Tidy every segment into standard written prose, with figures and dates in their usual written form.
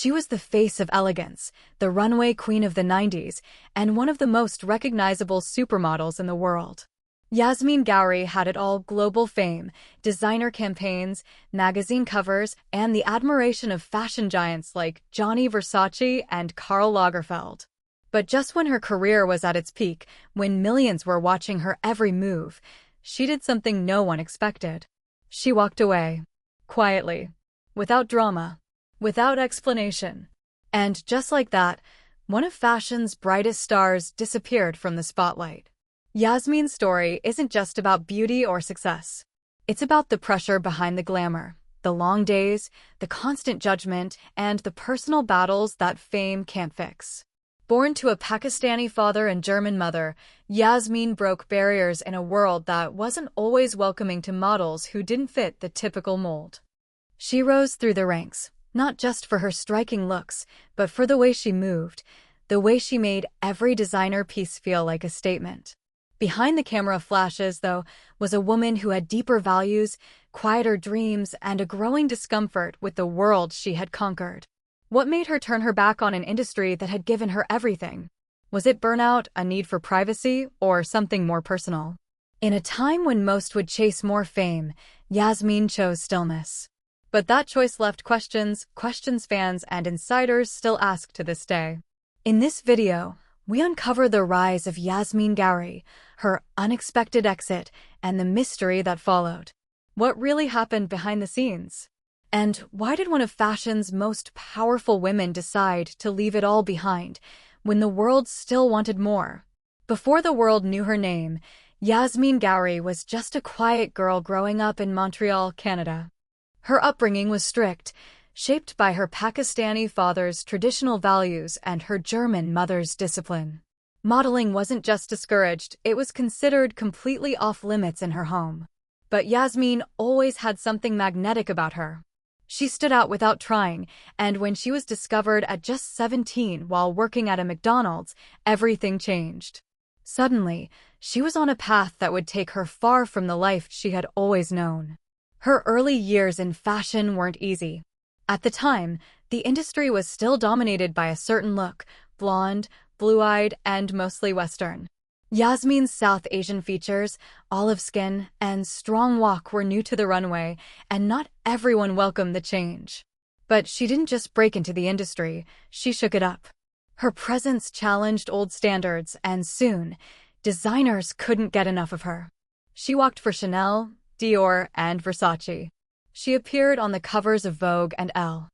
She was the face of elegance, the runway queen of the 90s, and one of the most recognizable supermodels in the world. Yasmeen Ghauri had it all: global fame, designer campaigns, magazine covers, and the admiration of fashion giants like Gianni Versace and Karl Lagerfeld. But just when her career was at its peak, when millions were watching her every move, she did something no one expected. She walked away. Quietly. Without drama. Without explanation. And just like that, one of fashion's brightest stars disappeared from the spotlight. Yasmeen's story isn't just about beauty or success. It's about the pressure behind the glamour, the long days, the constant judgment, and the personal battles that fame can't fix. Born to a Pakistani father and German mother, Yasmeen broke barriers in a world that wasn't always welcoming to models who didn't fit the typical mold. She rose through the ranks, not just for her striking looks, but for the way she moved, the way she made every designer piece feel like a statement. Behind the camera flashes, though, was a woman who had deeper values, quieter dreams, and a growing discomfort with the world she had conquered. What made her turn her back on an industry that had given her everything? Was it burnout, a need for privacy, or something more personal? In a time when most would chase more fame, Yasmeen chose stillness. But that choice left questions fans and insiders still ask to this day. In this video, we uncover the rise of Yasmeen Ghauri, her unexpected exit, and the mystery that followed. What really happened behind the scenes? And why did one of fashion's most powerful women decide to leave it all behind when the world still wanted more? Before the world knew her name, Yasmeen Ghauri was just a quiet girl growing up in Montreal, Canada. Her upbringing was strict, shaped by her Pakistani father's traditional values and her German mother's discipline. Modeling wasn't just discouraged, it was considered completely off-limits in her home. But Yasmeen always had something magnetic about her. She stood out without trying, and when she was discovered at just 17 while working at a McDonald's, everything changed. Suddenly, she was on a path that would take her far from the life she had always known. Her early years in fashion weren't easy. At the time, the industry was still dominated by a certain look: blonde, blue-eyed, and mostly Western. Yasmeen's South Asian features, olive skin, and strong walk were new to the runway, and not everyone welcomed the change. But she didn't just break into the industry, she shook it up. Her presence challenged old standards, and soon, designers couldn't get enough of her. She walked for Chanel, Dior, and Versace. She appeared on the covers of Vogue and Elle.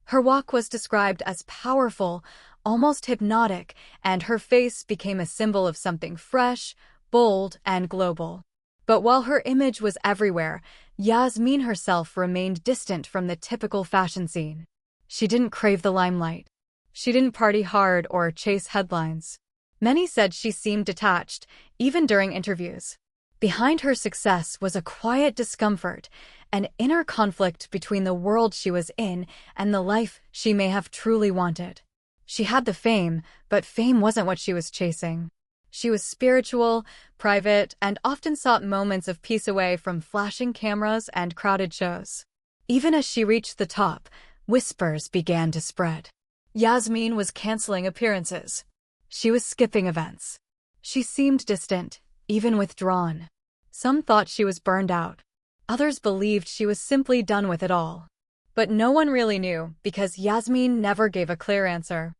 Her walk was described as powerful, almost hypnotic, and her face became a symbol of something fresh, bold, and global. But while her image was everywhere, Yasmeen herself remained distant from the typical fashion scene. She didn't crave the limelight. She didn't party hard or chase headlines. Many said she seemed detached, even during interviews. Behind her success was a quiet discomfort, an inner conflict between the world she was in and the life she may have truly wanted. She had the fame, but fame wasn't what she was chasing. She was spiritual, private, and often sought moments of peace away from flashing cameras and crowded shows. Even as she reached the top, whispers began to spread. Yasmeen was canceling appearances. She was skipping events. She seemed distant, even withdrawn. Some thought she was burned out. Others believed she was simply done with it all. But no one really knew, because Yasmeen never gave a clear answer.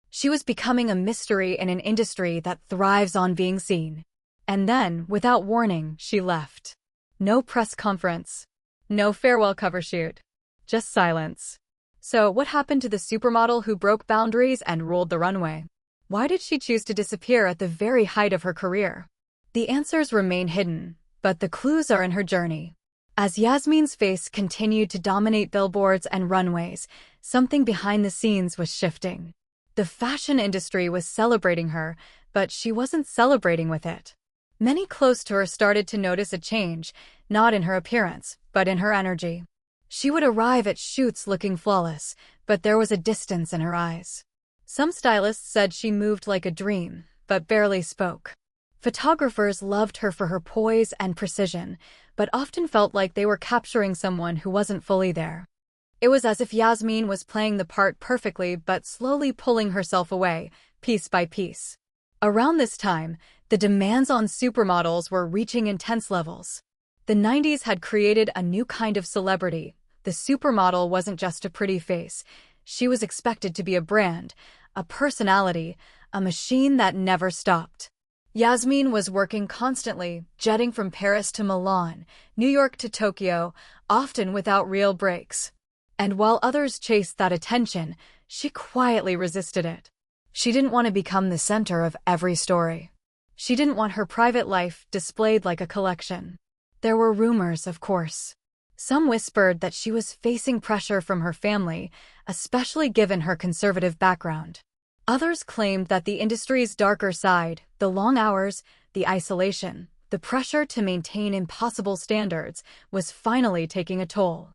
She was becoming a mystery in an industry that thrives on being seen. And then, without warning, she left. No press conference. No farewell cover shoot. Just silence. So, what happened to the supermodel who broke boundaries and ruled the runway? Why did she choose to disappear at the very height of her career? The answers remain hidden, but the clues are in her journey. As Yasmeen's face continued to dominate billboards and runways, something behind the scenes was shifting. The fashion industry was celebrating her, but she wasn't celebrating with it. Many close to her started to notice a change, not in her appearance, but in her energy. She would arrive at shoots looking flawless, but there was a distance in her eyes. Some stylists said she moved like a dream, but barely spoke. Photographers loved her for her poise and precision, but often felt like they were capturing someone who wasn't fully there. It was as if Yasmeen was playing the part perfectly but slowly pulling herself away, piece by piece. Around this time, the demands on supermodels were reaching intense levels. The 90s had created a new kind of celebrity. The supermodel wasn't just a pretty face. She was expected to be a brand, a personality, a machine that never stopped. Yasmeen was working constantly, jetting from Paris to Milan, New York to Tokyo, often without real breaks. And while others chased that attention, she quietly resisted it. She didn't want to become the center of every story. She didn't want her private life displayed like a collection. There were rumors, of course. Some whispered that she was facing pressure from her family, especially given her conservative background. Others claimed that the industry's darker side, the long hours, the isolation, the pressure to maintain impossible standards, was finally taking a toll.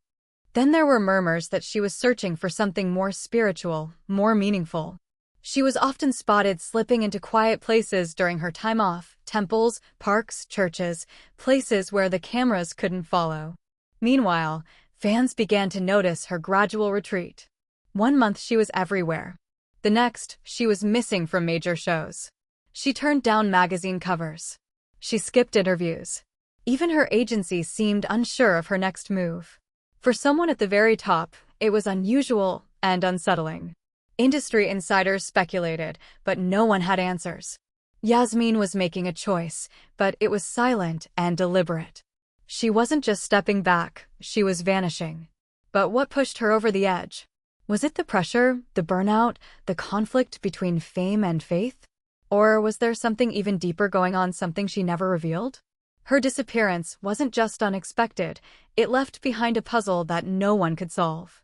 Then there were murmurs that she was searching for something more spiritual, more meaningful. She was often spotted slipping into quiet places during her time off, temples, parks, churches, places where the cameras couldn't follow. Meanwhile, fans began to notice her gradual retreat. One month she was everywhere. The next, she was missing from major shows. She turned down magazine covers. She skipped interviews. Even her agency seemed unsure of her next move. For someone at the very top, it was unusual and unsettling. Industry insiders speculated, but no one had answers. Yasmeen was making a choice, but it was silent and deliberate. She wasn't just stepping back, she was vanishing. But what pushed her over the edge? Was it the pressure, the burnout, the conflict between fame and faith? Or was there something even deeper going on, something she never revealed? Her disappearance wasn't just unexpected, it left behind a puzzle that no one could solve.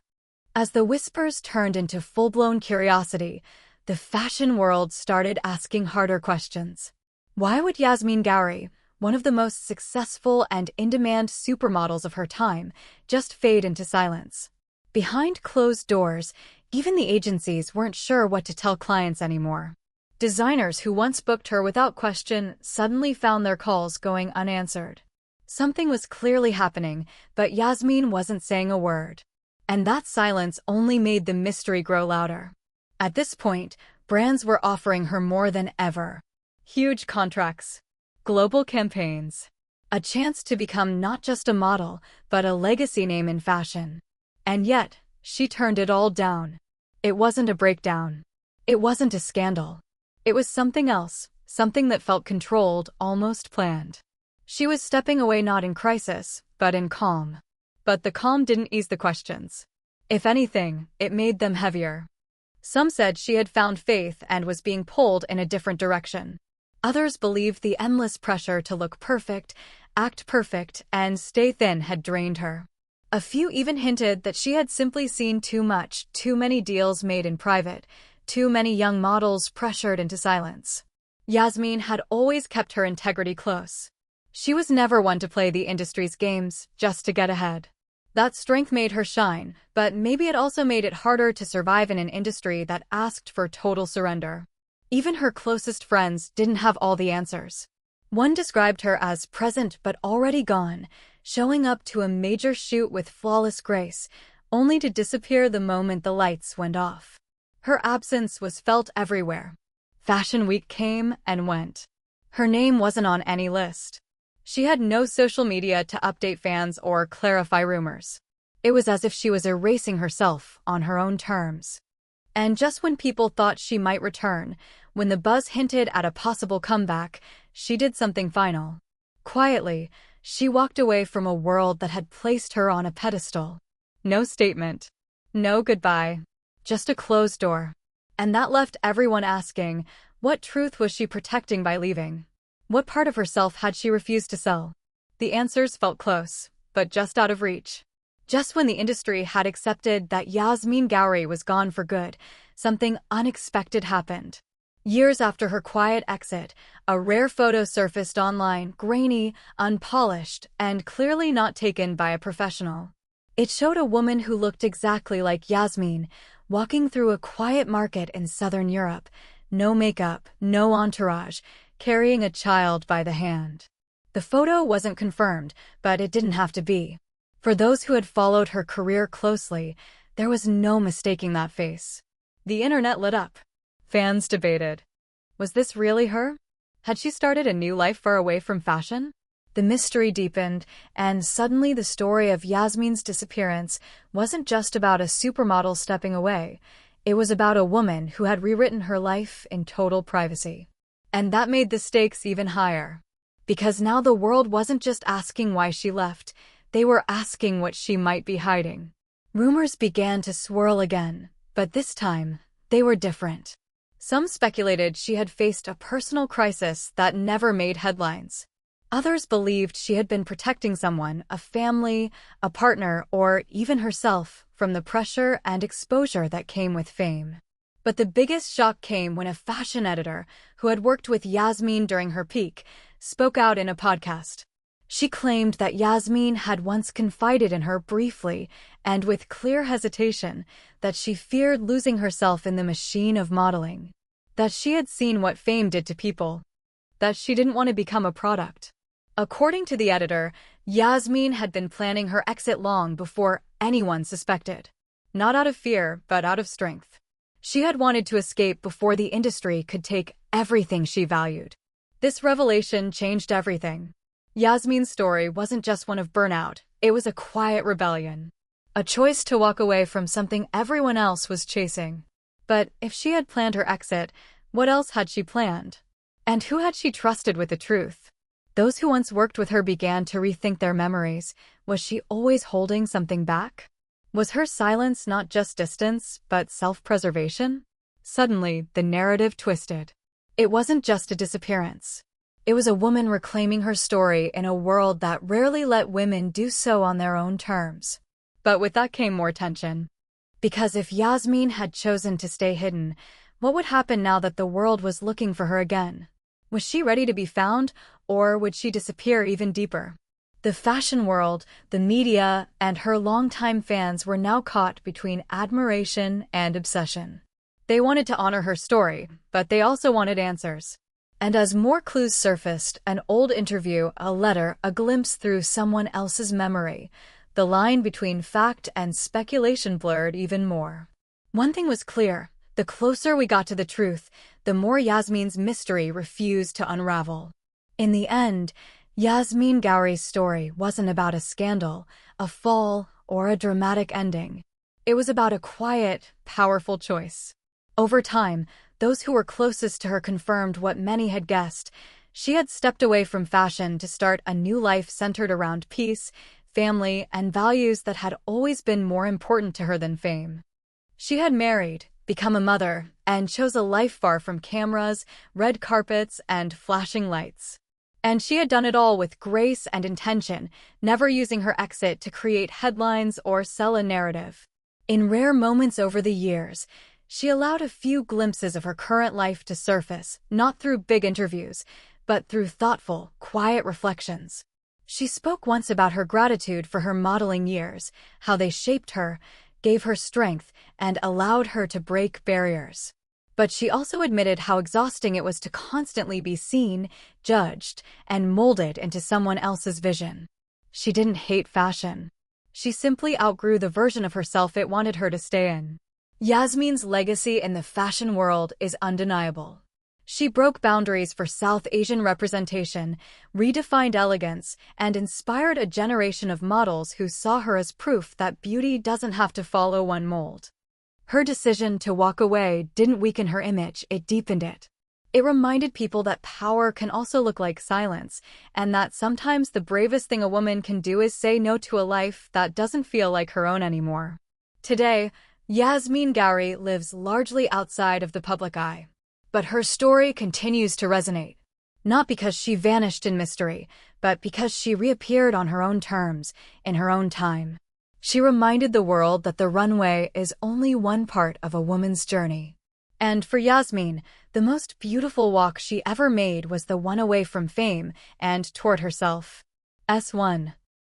As the whispers turned into full-blown curiosity, the fashion world started asking harder questions. Why would Yasmeen Ghauri, one of the most successful and in-demand supermodels of her time, just fade into silence? Behind closed doors, even the agencies weren't sure what to tell clients anymore. Designers who once booked her without question suddenly found their calls going unanswered. Something was clearly happening, but Yasmeen wasn't saying a word. And that silence only made the mystery grow louder. At this point, brands were offering her more than ever. Huge contracts, global campaigns, a chance to become not just a model, but a legacy name in fashion. And yet, she turned it all down. It wasn't a breakdown. It wasn't a scandal. It was something else, something that felt controlled, almost planned. She was stepping away not in crisis, but in calm. But the calm didn't ease the questions. If anything, it made them heavier. Some said she had found faith and was being pulled in a different direction. Others believed the endless pressure to look perfect, act perfect, and stay thin had drained her. A few even hinted that she had simply seen too much, too many deals made in private, too many young models pressured into silence. Yasmeen had always kept her integrity close. She was never one to play the industry's games just to get ahead. That strength made her shine, but maybe it also made it harder to survive in an industry that asked for total surrender. Even her closest friends didn't have all the answers. One described her as present but already gone, showing up to a major shoot with flawless grace, only to disappear the moment the lights went off. Her absence was felt everywhere. Fashion Week came and went. Her name wasn't on any list. She had no social media to update fans or clarify rumors. It was as if she was erasing herself on her own terms. And just when people thought she might return, when the buzz hinted at a possible comeback, she did something final. Quietly, she walked away from a world that had placed her on a pedestal. No statement. No goodbye. Just a closed door. And that left everyone asking, what truth was she protecting by leaving? What part of herself had she refused to sell? The answers felt close, but just out of reach. Just when the industry had accepted that Yasmeen Ghauri was gone for good, something unexpected happened. Years after her quiet exit, a rare photo surfaced online, grainy, unpolished, and clearly not taken by a professional. It showed a woman who looked exactly like Yasmeen, walking through a quiet market in southern Europe, no makeup, no entourage, carrying a child by the hand. The photo wasn't confirmed, but it didn't have to be. For those who had followed her career closely, there was no mistaking that face. The internet lit up. Fans debated. Was this really her? Had she started a new life far away from fashion? The mystery deepened, and suddenly the story of Yasmeen's disappearance wasn't just about a supermodel stepping away. It was about a woman who had rewritten her life in total privacy. And that made the stakes even higher. Because now the world wasn't just asking why she left, they were asking what she might be hiding. Rumors began to swirl again, but this time, they were different. Some speculated she had faced a personal crisis that never made headlines. Others believed she had been protecting someone, a family, a partner, or even herself, from the pressure and exposure that came with fame. But the biggest shock came when a fashion editor, who had worked with Yasmeen during her peak, spoke out in a podcast. She claimed that Yasmeen had once confided in her briefly, and with clear hesitation, that she feared losing herself in the machine of modeling. That she had seen what fame did to people. That she didn't want to become a product. According to the editor, Yasmeen had been planning her exit long before anyone suspected. Not out of fear, but out of strength. She had wanted to escape before the industry could take everything she valued. This revelation changed everything. Yasmeen's story wasn't just one of burnout, it was a quiet rebellion. A choice to walk away from something everyone else was chasing. But if she had planned her exit, what else had she planned? And who had she trusted with the truth? Those who once worked with her began to rethink their memories. Was she always holding something back? Was her silence not just distance, but self-preservation? Suddenly, the narrative twisted. It wasn't just a disappearance. It was a woman reclaiming her story in a world that rarely let women do so on their own terms. But with that came more tension. Because if Yasmeen had chosen to stay hidden, what would happen now that the world was looking for her again? Was she ready to be found, or would she disappear even deeper? The fashion world, the media, and her longtime fans were now caught between admiration and obsession. They wanted to honor her story, but they also wanted answers. And as more clues surfaced, an old interview, a letter, a glimpse through someone else's memory, the line between fact and speculation blurred even more. One thing was clear. The closer we got to the truth, the more Yasmeen's mystery refused to unravel. In the end, Yasmeen Ghauri's story wasn't about a scandal, a fall, or a dramatic ending. It was about a quiet, powerful choice. Over time, those who were closest to her confirmed what many had guessed. She had stepped away from fashion to start a new life centered around peace, family, and values that had always been more important to her than fame. She had married, become a mother, and chose a life far from cameras, red carpets, and flashing lights. And she had done it all with grace and intention, never using her exit to create headlines or sell a narrative. In rare moments over the years, she allowed a few glimpses of her current life to surface, not through big interviews, but through thoughtful, quiet reflections. She spoke once about her gratitude for her modeling years, how they shaped her, gave her strength, and allowed her to break barriers. But she also admitted how exhausting it was to constantly be seen, judged, and molded into someone else's vision. She didn't hate fashion. She simply outgrew the version of herself it wanted her to stay in. Yasmeen's legacy in the fashion world is undeniable. She broke boundaries for South Asian representation, redefined elegance, and inspired a generation of models who saw her as proof that beauty doesn't have to follow one mold. Her decision to walk away didn't weaken her image, it deepened it. It reminded people that power can also look like silence, and that sometimes the bravest thing a woman can do is say no to a life that doesn't feel like her own anymore. Today, Yasmeen Ghauri lives largely outside of the public eye. But her story continues to resonate. Not because she vanished in mystery, but because she reappeared on her own terms, in her own time. She reminded the world that the runway is only one part of a woman's journey. And for Yasmeen, the most beautiful walk she ever made was the one away from fame and toward herself. S1